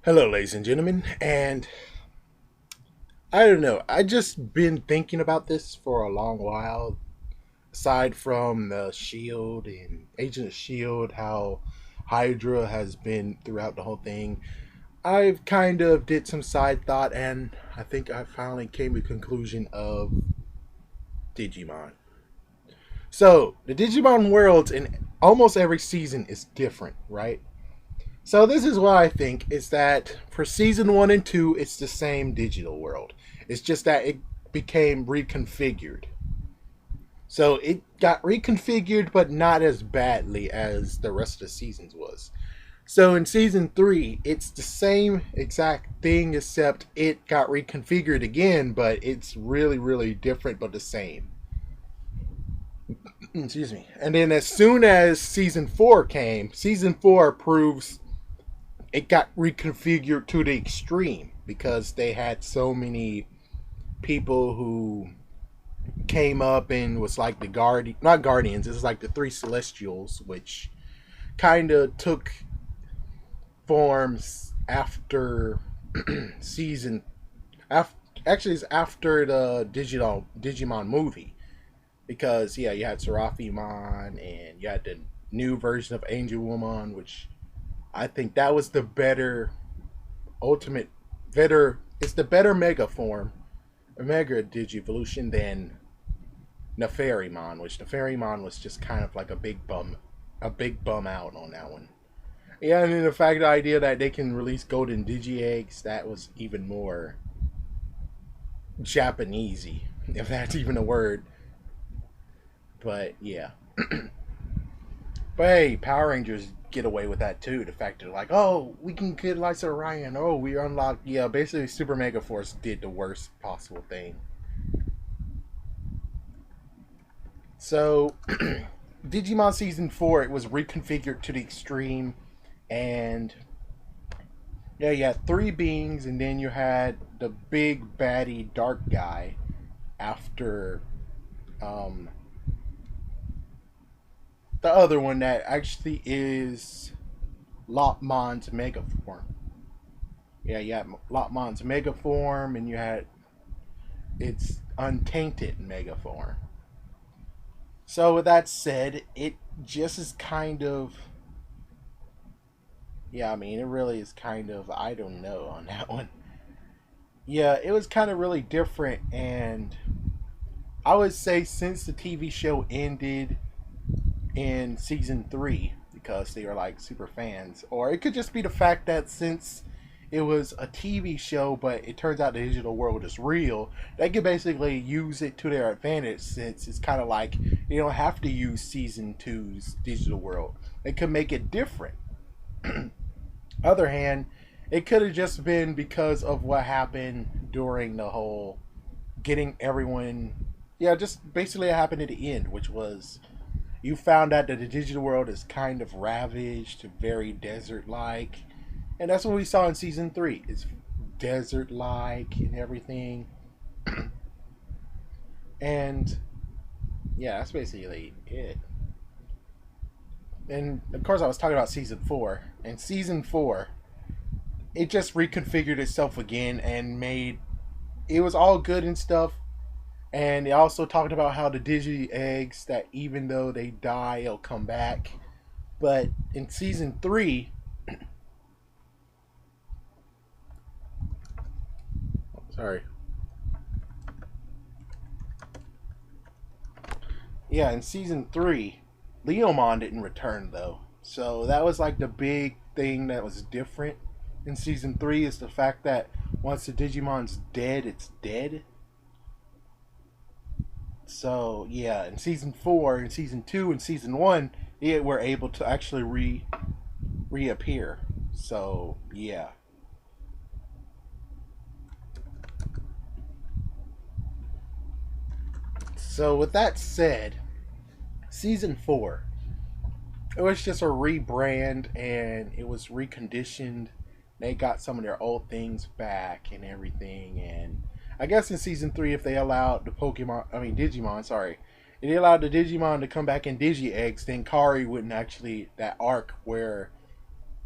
Hello, ladies and gentlemen, and I don't know. I just been thinking about this for a long while. Aside from the Shield and Agent of Shield, how Hydra has been throughout the whole thing, I've kind of did some side thought, and I think I finally came to the conclusion of Digimon. So the Digimon worlds in almost every season is different, right? So this is what I think is that for season 1 and 2, it's the same digital world. It's just that it became reconfigured. So it got reconfigured, but not as badly as the rest of the seasons was. So in season 3, it's the same exact thing, except it got reconfigured again, but it's really, really different, but the same. Excuse me. And then as soon as season 4 came, season 4 proves it got reconfigured to the extreme because they had so many people who came up and was like the not guardians, it's like the three celestials, which kind of took forms after season after actually it's after the Digimon movie, because yeah, you had Seraphimon and you had the new version of Angel Woman, which I think that was the better ultimate better it's the better mega form, a mega digivolution than Neferimon, which Neferimon was just kind of like a big bum out on that one. Yeah, and then the idea that they can release golden digi eggs, that was even more Japanesey, if that's even a word. But yeah, but hey, Power Rangers get away with that too. The fact that they're like, oh, we can get Lights of Orion. Oh, we unlocked. Yeah, basically, Super Mega Force did the worst possible thing. So, Digimon Season 4, it was reconfigured to the extreme. And yeah, you had three beings, and then you had the big baddie dark guy after um, the other one that actually is Lopmon's Mega Form. Yeah, you had Lopmon's Mega Form, and you had its untainted Mega Form. So with that said, it just is kind of, yeah, I mean, it really is kind of, I don't know on that one. Yeah, it was kind of really different, and I would say since the TV show ended in season 3, because they were like super fans, or it could just be the fact that since it was a TV show, but it turns out the digital world is real, they could basically use it to their advantage, since it's kind of like you don't have to use season two's digital world. They could make it different. Other hand, it could have just been because of what happened during the whole getting everyone. Yeah, just basically it happened at the end, which was you found out that the digital world is kind of ravaged, very desert like. And that's what we saw in season 3. It's desert like and everything. And yeah, that's basically it. And of course, I was talking about season 4. And season 4, it just reconfigured itself again and made it was all good and stuff. And they also talked about how the digi eggs, that even though they die, they'll come back. But in season 3, sorry. Yeah, in season 3, Leomon didn't return though. So that was like the big thing that was different in season 3, is the fact that once the Digimon's dead, it's dead. So yeah, in season 4, in season 2, and season 1, it were able to actually reappear. So yeah. So with that said, season 4, it was just a rebrand and it was reconditioned. They got some of their old things back and everything. And I guess in season 3, if they allowed the Digimon, sorry, if they allowed the Digimon to come back in Digi Eggs, then Kari wouldn't actually, that arc where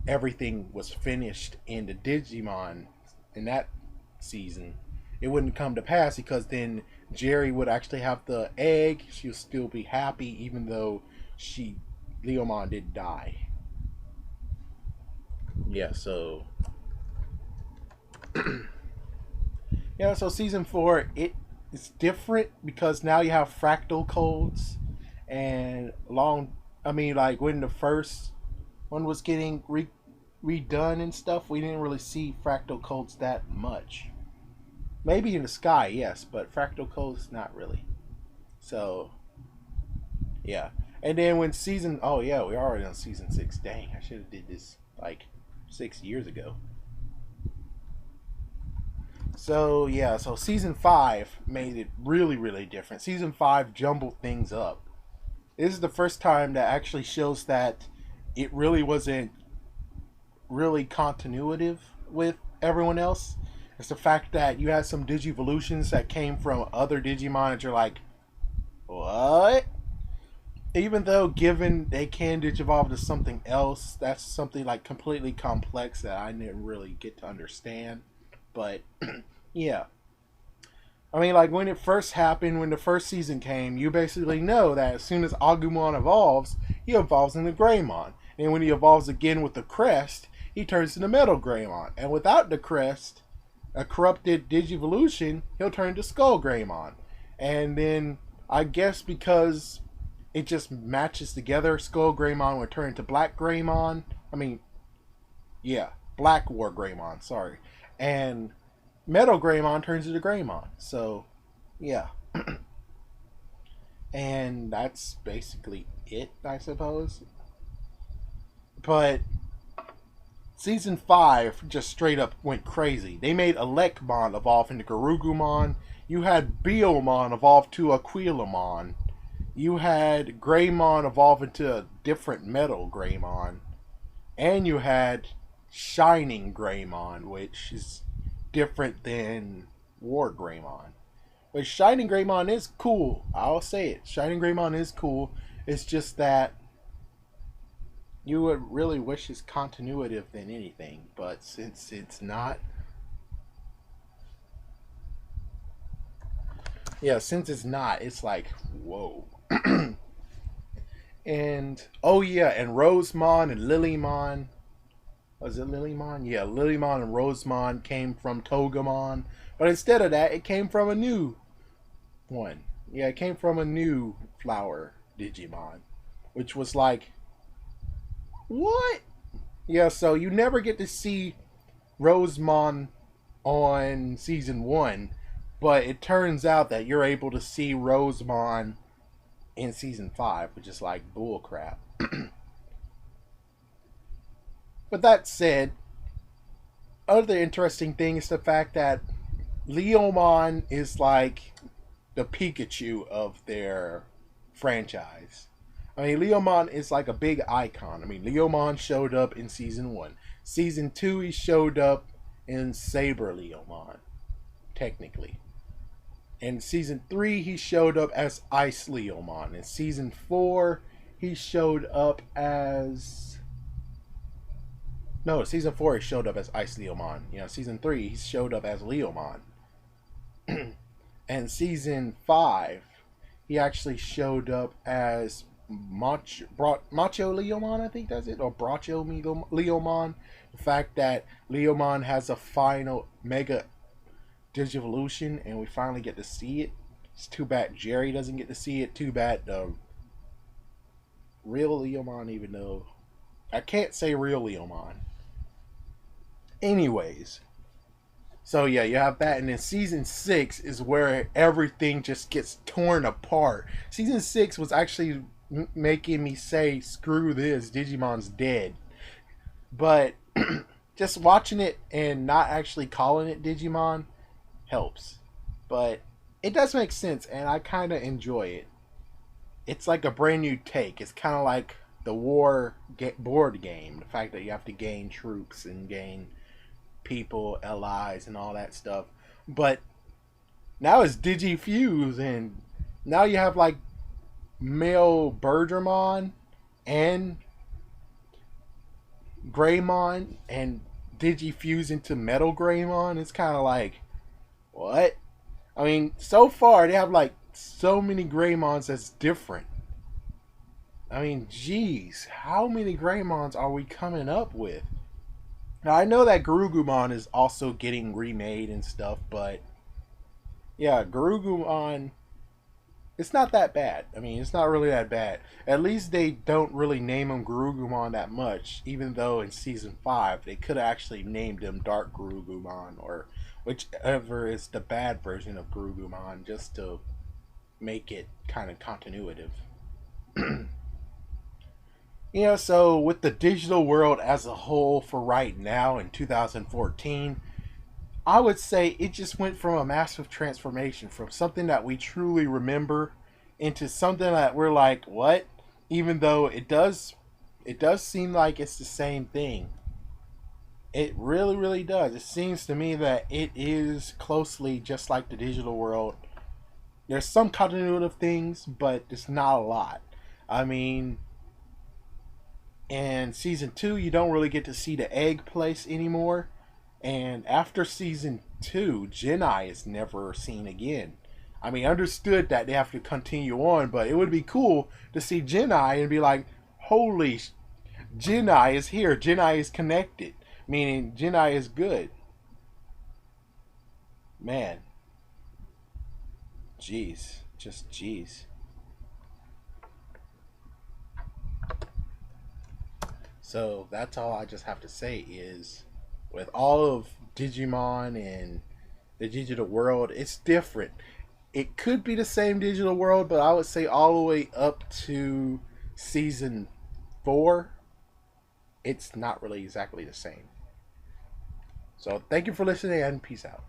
everything was finished in the Digimon in that season, it wouldn't come to pass because then Jerry would actually have the egg. She would still be happy even though she Leomon did die. Yeah, so yeah, so season 4 it's different because now you have fractal codes and long. I mean, like when the first one was getting redone and stuff, we didn't really see fractal codes that much. Maybe in the sky, yes, but fractal codes not really. So yeah, and then when season oh yeah, we're already on season 6. Dang, I should have did this like 6 years ago. So yeah, so season 5 made it really really different. Season 5 jumbled things up. This is the first time that actually shows that it really wasn't really continuative with everyone else. It's the fact that you had some Digivolutions that came from other Digimon and you're like, what? Even though given they can digivolve to something else, that's something like completely complex that I didn't really get to understand. But yeah. I mean, like when it first happened, when the first season came, you basically know that as soon as Agumon evolves, he evolves into Greymon. And when he evolves again with the crest, he turns into Metal Greymon. And without the crest, a corrupted Digivolution, he'll turn into Skull Greymon. And then, I guess because it just matches together, Skull Greymon would turn into Black Greymon. I mean, yeah, Black War Greymon, sorry. And Metal Greymon turns into Greymon. So, yeah. And that's basically it, I suppose. But season 5 just straight up went crazy. They made Elecmon evolve into Garugumon. You had Biomon evolve to Aquilamon. You had Greymon evolve into a different metal Greymon. And you had Shining Greymon, which is different than War Greymon. But Shining Greymon is cool. I'll say it. Shining Greymon is cool. It's just that you would really wish it's continuative than anything. But since it's not, yeah, since it's not, it's like, whoa. And, oh yeah, and Rosemon and Lilymon. Was it Lilymon? Yeah, Lilymon and Rosemon came from Togemon. But instead of that, it came from a new one. Yeah, it came from a new flower Digimon. Which was like, what? Yeah, so you never get to see Rosemon on season 1. But it turns out that you're able to see Rosemon in season 5, which is like bullcrap. But that said, other interesting thing is the fact that Leomon is like the Pikachu of their franchise. I mean, Leomon is like a big icon. I mean, Leomon showed up in season 1. Season 2, he showed up in Saber Leomon, technically. In season 3, he showed up as Ice Leomon. In season 4, he showed up as... No, season 4 he showed up as Ice Leomon. You know, season 3 he showed up as Leomon. And season 5 he actually showed up as Macho Leomon, I think that's it, or Bracho Leomon. The fact that Leomon has a final Mega Digivolution and we finally get to see it. It's too bad Jerry doesn't get to see it. Too bad the real Leomon, even though I can't say real Leomon. Anyways, so yeah, you have that, and then season 6 is where everything just gets torn apart. Season 6 was actually making me say, screw this, Digimon's dead. But just watching it and not actually calling it Digimon helps. But it does make sense, and I kind of enjoy it. It's like a brand new take. It's kind of like the war board game. The fact that you have to gain troops and gain people, allies, and all that stuff. But now it's Digifuse, and now you have like male Bergermon and Greymon and Digifuse into Metal Greymon, it's kind of like, what? I mean, so far they have like so many Greymons that's different. I mean, geez, how many Greymons are we coming up with? Now I know that Garugumon is also getting remade and stuff, but yeah, Garugumon, it's not that bad. I mean, it's not really that bad. At least they don't really name him Garugumon that much, even though in season 5 they could have actually named him Dark Garugumon or whichever is the bad version of Garugumon just to make it kind of continuative. So with the digital world as a whole for right now in 2014, I would say it just went from a massive transformation from something that we truly remember into something that we're like, what? Even though it does seem like it's the same thing. It really, really does. It seems to me that it is closely just like the digital world. There's some continuity of things, but it's not a lot. I mean, in season 2, you don't really get to see the egg place anymore. And after season 2, Genai is never seen again. I mean, understood that they have to continue on, but it would be cool to see Genai and be like, holy, Genai is here. Genai is connected. Meaning, Genai is good. Man, jeez. Just jeez. So that's all I just have to say is with all of Digimon and the digital world, it's different. It could be the same digital world, but I would say all the way up to season 4, it's not really exactly the same. So thank you for listening and peace out.